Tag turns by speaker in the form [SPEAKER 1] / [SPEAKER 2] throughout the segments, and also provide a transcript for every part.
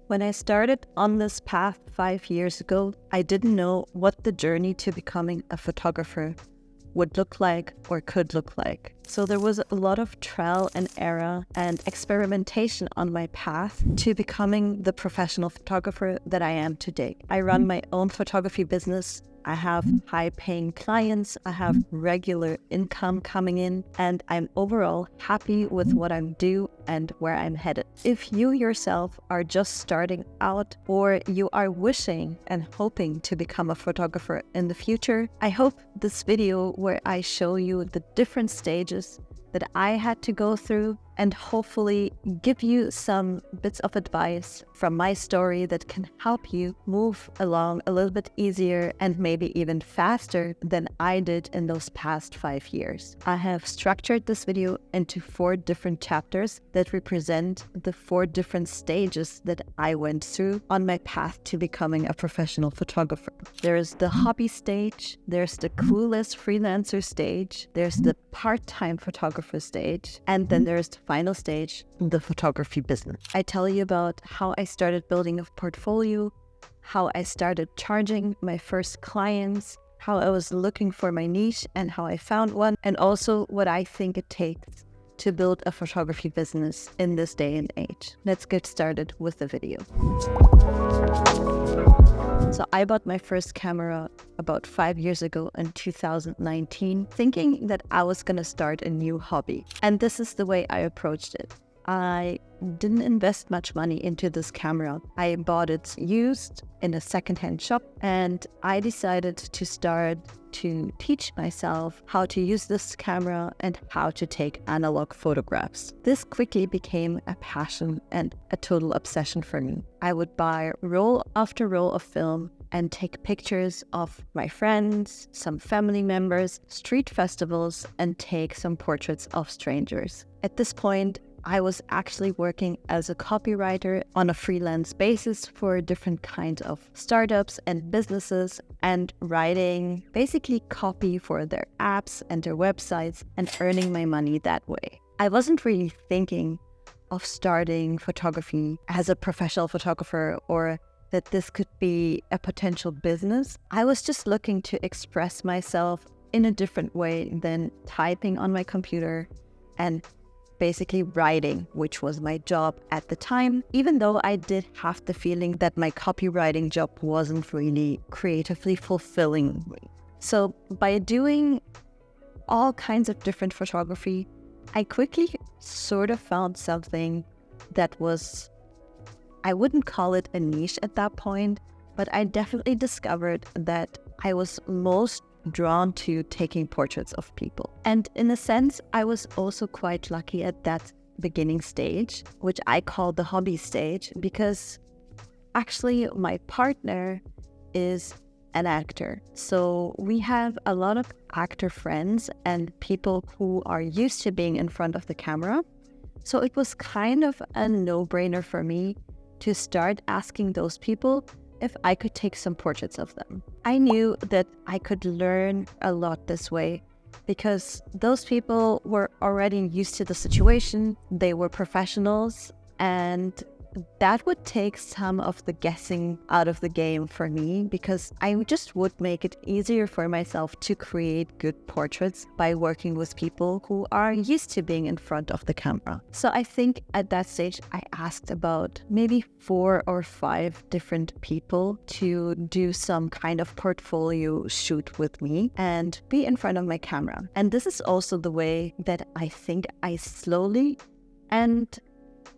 [SPEAKER 1] When I started on this path 5 years ago, I didn't know what the journey to becoming a photographer would look like or could look like. So there was a lot of trial and error and experimentation on my path to becoming the professional photographer that I am today. I run my own photography business. I have high-paying clients, I have regular income coming in, and I'm overall happy with what I'm doing and where I'm headed. If you yourself are just starting out or you are wishing and hoping to become a photographer in the future, I hope this video where I show you the different stages that I had to go through and hopefully give you some bits of advice from my story that can help you move along a little bit easier and maybe even faster than I did in those past 5 years. I have structured this video into 4 different chapters that represent the 4 different stages that I went through on my path to becoming a professional photographer. There's the hobby stage, there's the Clueless freelancer stage, there's the part-time photographer stage, and then there's the final stage, the photography business. I tell you about how I started building a portfolio, how I started charging my first clients, how I was looking for my niche and how I found one, and also what I think it takes to build a photography business in this day and age. Let's get started with the video. So I bought my first camera about 5 years ago in 2019, thinking that I was going to start a new hobby. And this is the way I approached it. I didn't invest much money into this camera. I bought it used in a secondhand shop, and I decided to start to teach myself how to use this camera and how to take analog photographs. This quickly became a passion and a total obsession for me. I would buy roll after roll of film and take pictures of my friends, some family members, street festivals, and take some portraits of strangers. At this point, I was actually working as a copywriter on a freelance basis for different kinds of startups and businesses and writing basically copy for their apps and their websites and earning my money that way. I wasn't really thinking of starting photography as a professional photographer or that this could be a potential business. I was just looking to express myself in a different way than typing on my computer and basically writing, which was my job at the time, even though I did have the feeling that my copywriting job wasn't really creatively fulfilling me. So by doing all kinds of different photography, I quickly sort of found something that was, I wouldn't call it a niche at that point, but I definitely discovered that I was most drawn to taking portraits of people. And in a sense, I was also quite lucky at that beginning stage, which I call the hobby stage, because actually my partner is an actor. So we have a lot of actor friends and people who are used to being in front of the camera. So it was kind of a no-brainer for me to start asking those people if I could take some portraits of them. I knew that I could learn a lot this way because those people were already used to the situation, they were professionals, and that would take some of the guessing out of the game for me because I just would make it easier for myself to create good portraits by working with people who are used to being in front of the camera. So I think at that stage, I asked about maybe 4 or 5 different people to do some kind of portfolio shoot with me and be in front of my camera. And this is also the way that I think I slowly and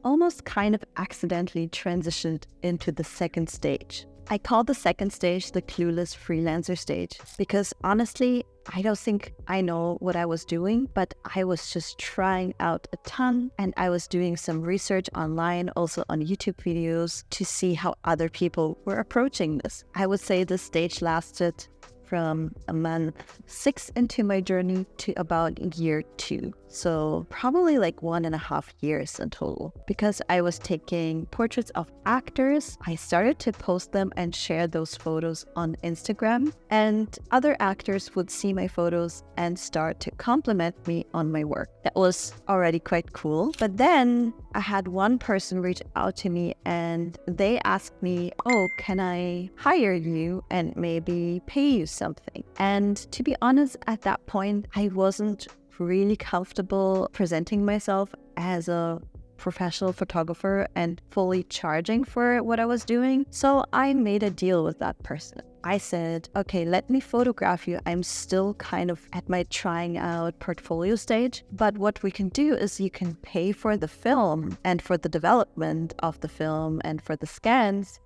[SPEAKER 1] almost kind of accidentally transitioned into the second stage. I call the second stage the Clueless freelancer stage because honestly, I don't think I know what I was doing, but I was just trying out a ton and I was doing some research online, also on YouTube videos to see how other people were approaching this. I would say this stage lasted from a month 6 into my journey to about year 2. So probably like 1.5 years in total, because I was taking portraits of actors. I started to post them and share those photos on Instagram, and other actors would see my photos and start to compliment me on my work. That was already quite cool. But then I had one person reach out to me and they asked me, oh, can I hire you and maybe pay you something? And to be honest, at that point, I wasn't really comfortable presenting myself as a professional photographer and fully charging for what I was doing. So I made a deal with that person. I said, okay, let me photograph you. I'm still kind of at my trying out portfolio stage, but what we can do is you can pay for the film and for the development of the film and for the scans.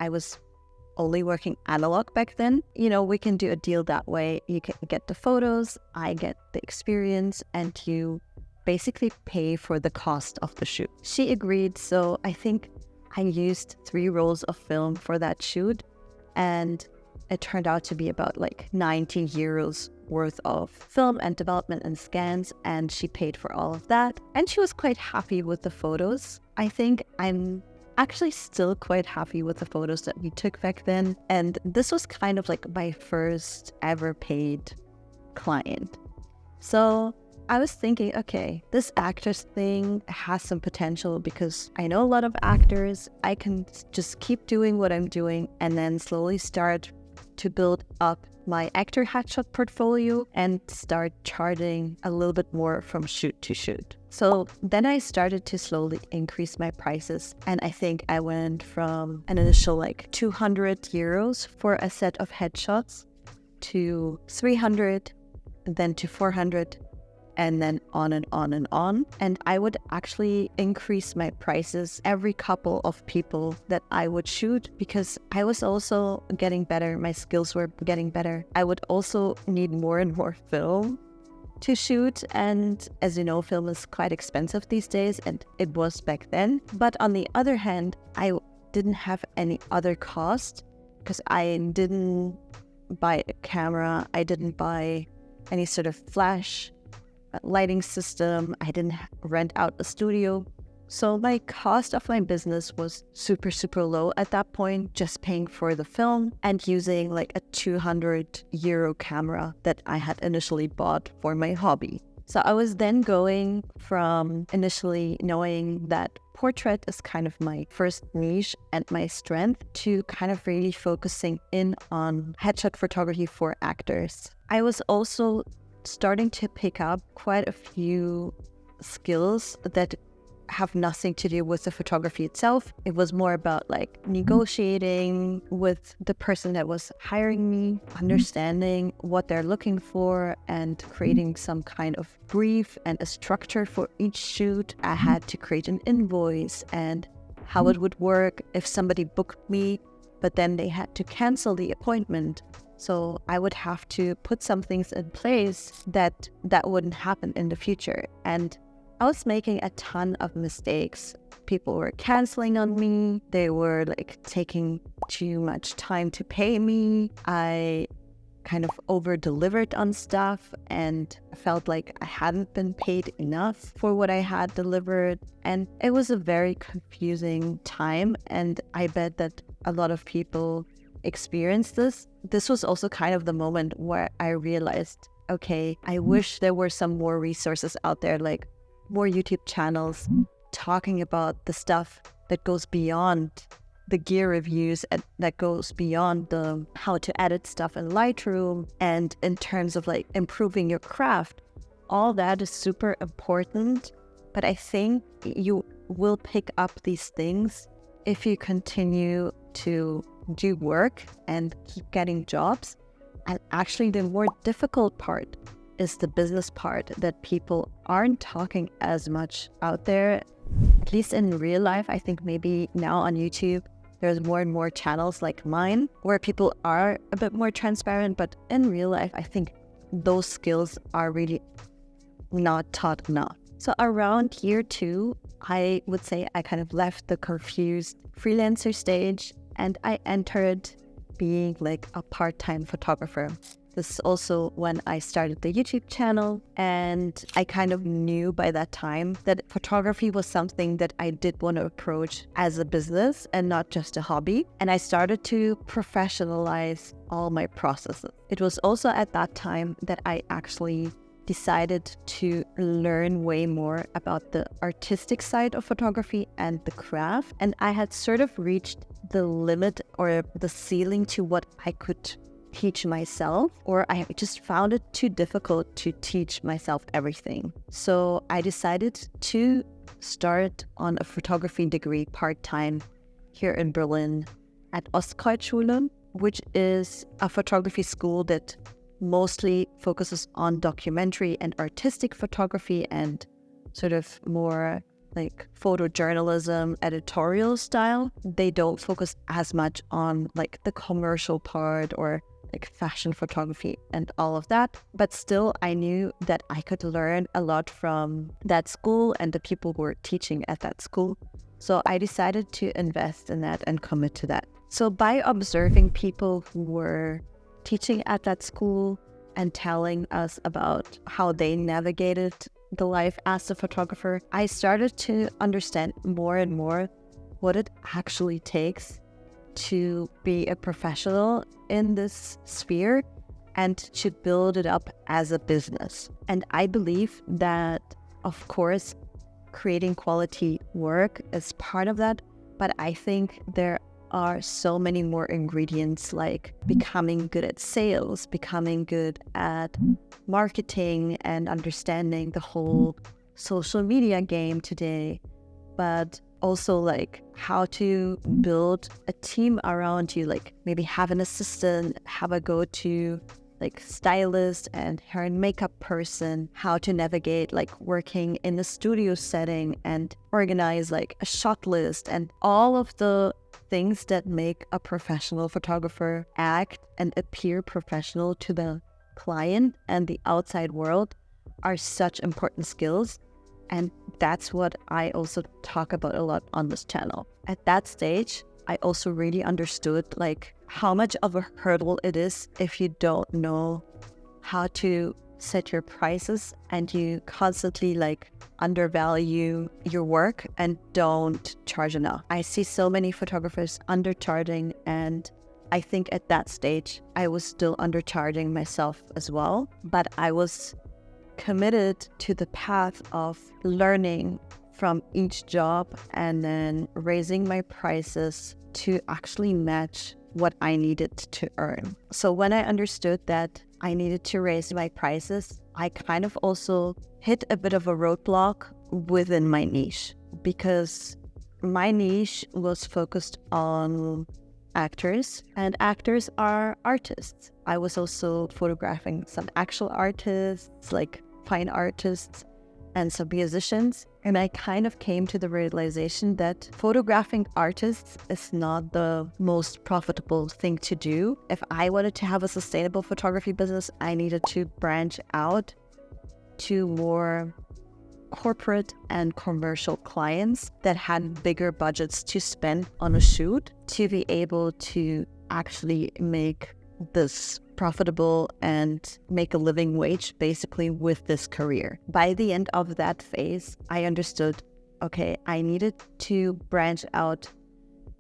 [SPEAKER 1] I was only working analog back then. We can do a deal that way. You can get the photos, I get the experience, and you basically pay for the cost of the shoot. She agreed, so I think I used 3 rolls of film for that shoot, and it turned out to be about like 90 euros worth of film and development and scans, and she paid for all of that. And she was quite happy with the photos. I think I'm actually still quite happy with the photos that we took back then. And this was kind of like my first ever paid client. So I was thinking, okay, this actors thing has some potential because I know a lot of actors. I can just keep doing what I'm doing and then slowly start to build up my actor headshot portfolio and start charging a little bit more from shoot to shoot. So then I started to slowly increase my prices, and I think I went from an initial like 200 euros for a set of headshots to 300, then to 400, and then on and on and on. And I would actually increase my prices every couple of people that I would shoot, because I was also getting better. My skills were getting better. I would also need more and more film to shoot. And as you know, film is quite expensive these days, and it was back then. But on the other hand, I didn't have any other cost because I didn't buy a camera. I didn't buy any sort of flash lighting system. I didn't rent out a studio. So my cost of my business was super, super low at that point, just paying for the film and using like a 200 euro camera that I had initially bought for my hobby. So I was then going from initially knowing that portrait is kind of my first niche and my strength to kind of really focusing in on headshot photography for actors. I was also starting to pick up quite a few skills that have nothing to do with the photography itself. It was more about like negotiating with the person that was hiring me, understanding what they're looking for, and creating some kind of brief and a structure for each shoot. I had to create an invoice and how it would work if somebody booked me, but then they had to cancel the appointment. So I would have to put some things in place that wouldn't happen in the future. And I was making a ton of mistakes. People were canceling on me. They were like taking too much time to pay me. I kind of over-delivered on stuff and felt like I hadn't been paid enough for what I had delivered. And it was a very confusing time. And I bet that a lot of people experienced this. This was also kind of the moment where I realized, okay, I wish there were some more resources out there, like more YouTube channels talking about the stuff that goes beyond the gear reviews and that goes beyond the how to edit stuff in Lightroom, and in terms of like improving your craft. All that is super important, but I think you will pick up these things if you continue to do work and keep getting jobs. And actually the more difficult part is the business part that people aren't talking as much out there, at least in real life. I think maybe now on YouTube there's more and more channels like mine where people are a bit more transparent, but in real life I think those skills are really not taught enough. So around year 2, I would say I kind of left the confused freelancer stage and I entered being like a part-time photographer. This is also when I started the YouTube channel, and I kind of knew by that time that photography was something that I did want to approach as a business and not just a hobby. And I started to professionalize all my processes. It was also at that time that I actually decided to learn way more about the artistic side of photography and the craft. And I had sort of reached the limit or the ceiling to what I could teach myself, or I just found it too difficult to teach myself everything. So I decided to start on a photography degree part-time here in Berlin at Ostkreuzschule, which is a photography school that mostly focuses on documentary and artistic photography and sort of more like photojournalism, editorial style. They don't focus as much on like the commercial part or like fashion photography and all of that. But still, I knew that I could learn a lot from that school and the people who were teaching at that school. So I decided to invest in that and commit to that. So by observing people who were teaching at that school and telling us about how they navigated the life as a photographer, I started to understand more and more what it actually takes to be a professional in this sphere and to build it up as a business. And I believe that, of course, creating quality work is part of that, but I think there are so many more ingredients, like becoming good at sales, becoming good at marketing and understanding the whole social media game today, but also like how to build a team around you, like maybe have an assistant, have a go-to like stylist and hair and makeup person, how to navigate like working in a studio setting and organize like a shot list, and all of the things that make a professional photographer act and appear professional to the client and the outside world are such important skills. And that's what I also talk about a lot on this channel. At that stage, I also really understood like how much of a hurdle it is if you don't know how to set your prices and you constantly like undervalue your work and don't charge enough. I see so many photographers undercharging, and I think at that stage I was still undercharging myself as well, but I was committed to the path of learning from each job and then raising my prices to actually match what I needed to earn. So when I understood that I needed to raise my prices, I kind of also hit a bit of a roadblock within my niche, because my niche was focused on actors, and actors are artists. I was also photographing some actual artists, like fine artists, and some musicians. And I kind of came to the realization that photographing artists is not the most profitable thing to do. If I wanted to have a sustainable photography business, I needed to branch out to more corporate and commercial clients that had bigger budgets to spend on a shoot to be able to actually make this profitable and make a living wage basically with this career. By the end of that phase, I understood, okay, I needed to branch out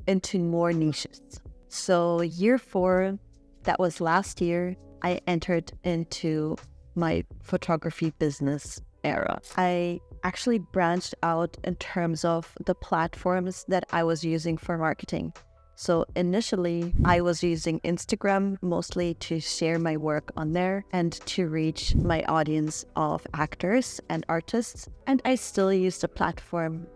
[SPEAKER 1] into more niches. So year 4, that was last year, I entered into my photography business era. I actually branched out in terms of the platforms that I was using for marketing. So initially, I was using Instagram mostly to share my work on there and to reach my audience of actors and artists. And I still use the platform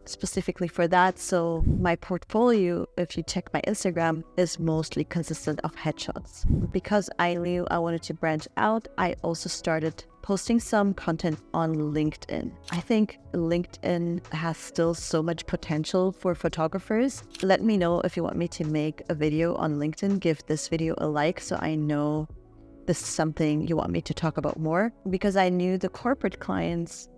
[SPEAKER 1] specifically for that. So my portfolio, if you check my Instagram, is mostly consistent of headshots. Because I knew I wanted to branch out, I also started posting some content on LinkedIn. I think LinkedIn has still so much potential for photographers. Let me know if you want me to make a video on LinkedIn. Give this video a like so I know this is something you want me to talk about more. Because I knew the corporate clients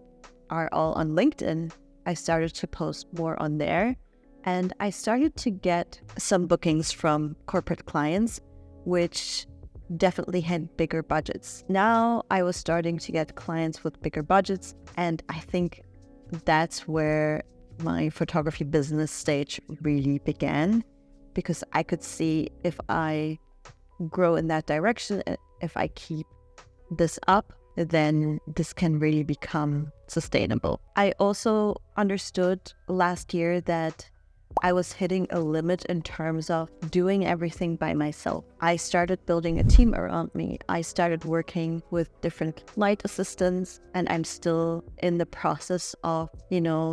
[SPEAKER 1] are all on LinkedIn, I started to post more on there, and I started to get some bookings from corporate clients, which definitely had bigger budgets. Now I was starting to get clients with bigger budgets, and I think that's where my photography business stage really began, because I could see if I grow in that direction, if I keep this up, then this can really become sustainable. I also understood last year that I was hitting a limit in terms of doing everything by myself. I started building a team around me. I started working with different light assistants, and I'm still in the process of,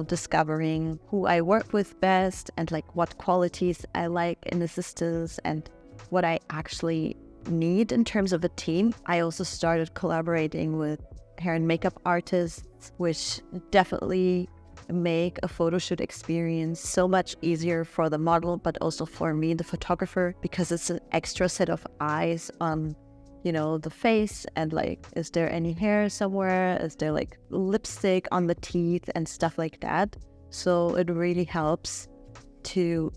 [SPEAKER 1] discovering who I work with best and like what qualities I like in assistants and what I actually need in terms of a team. I also started collaborating with hair and makeup artists, which definitely make a photo shoot experience so much easier for the model, but also for me, the photographer, because it's an extra set of eyes on, the face, and like, is there any hair somewhere? Is there like lipstick on the teeth and stuff like that? So it really helps to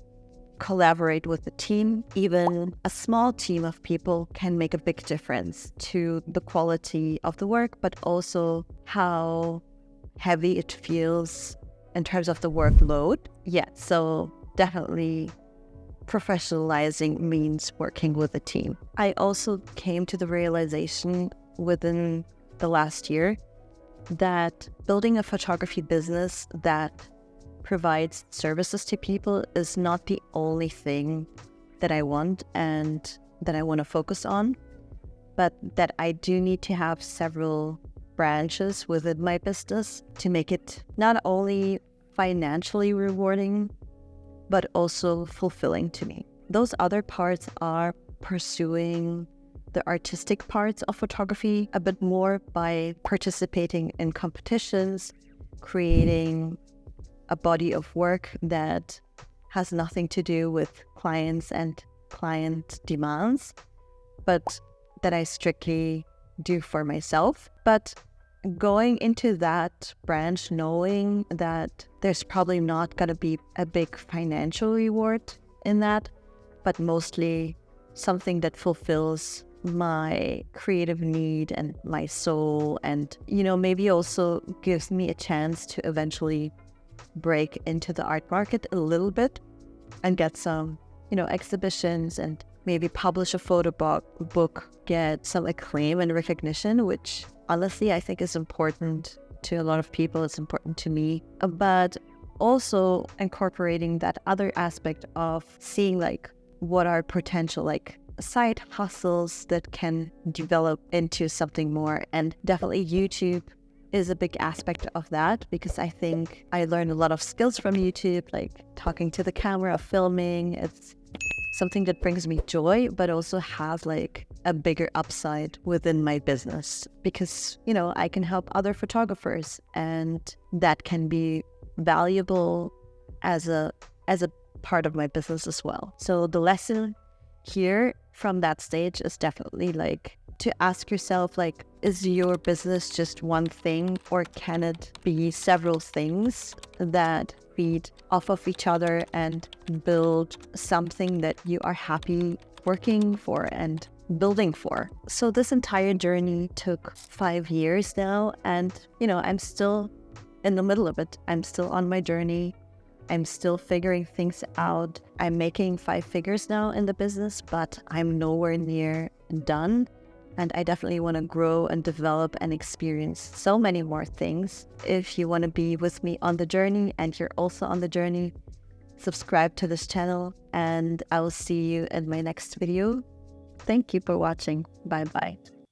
[SPEAKER 1] collaborate with the team. Even a small team of people can make a big difference to the quality of the work, but also how heavy it feels in terms of the workload. Yeah, so definitely professionalizing means working with a team. I also came to the realization within the last year that building a photography business that provides services to people is not the only thing that I want and that I want to focus on, but that I do need to have several branches within my business to make it not only financially rewarding, but also fulfilling to me. Those other parts are pursuing the artistic parts of photography a bit more by participating in competitions, creating a body of work that has nothing to do with clients and client demands, but that I strictly do for myself. But going into that branch, knowing that there's probably not going to be a big financial reward in that, but mostly something that fulfills my creative need and my soul, and, maybe also gives me a chance to eventually break into the art market a little bit and get some, exhibitions and maybe publish a photo book, get some acclaim and recognition, which honestly I think is important to a lot of people. It's important to me, but also incorporating that other aspect of seeing like what are potential like side hustles that can develop into something more. And definitely YouTube is a big aspect of that, because I think I learned a lot of skills from YouTube, like talking to the camera, filming. It's something that brings me joy, but also has like a bigger upside within my business, because, I can help other photographers, and that can be valuable as a part of my business as well. So the lesson here from that stage is definitely like to ask yourself, like, is your business just one thing, or can it be several things that feed off of each other and build something that you are happy working for and building for? So this entire journey took 5 years now, and I'm still in the middle of it. I'm still on my journey. I'm still figuring things out. I'm making 5 figures now in the business, but I'm nowhere near done. And I definitely want to grow and develop and experience so many more things. If you want to be with me on the journey and you're also on the journey, subscribe to this channel, and I will see you in my next video. Thank you for watching. Bye bye.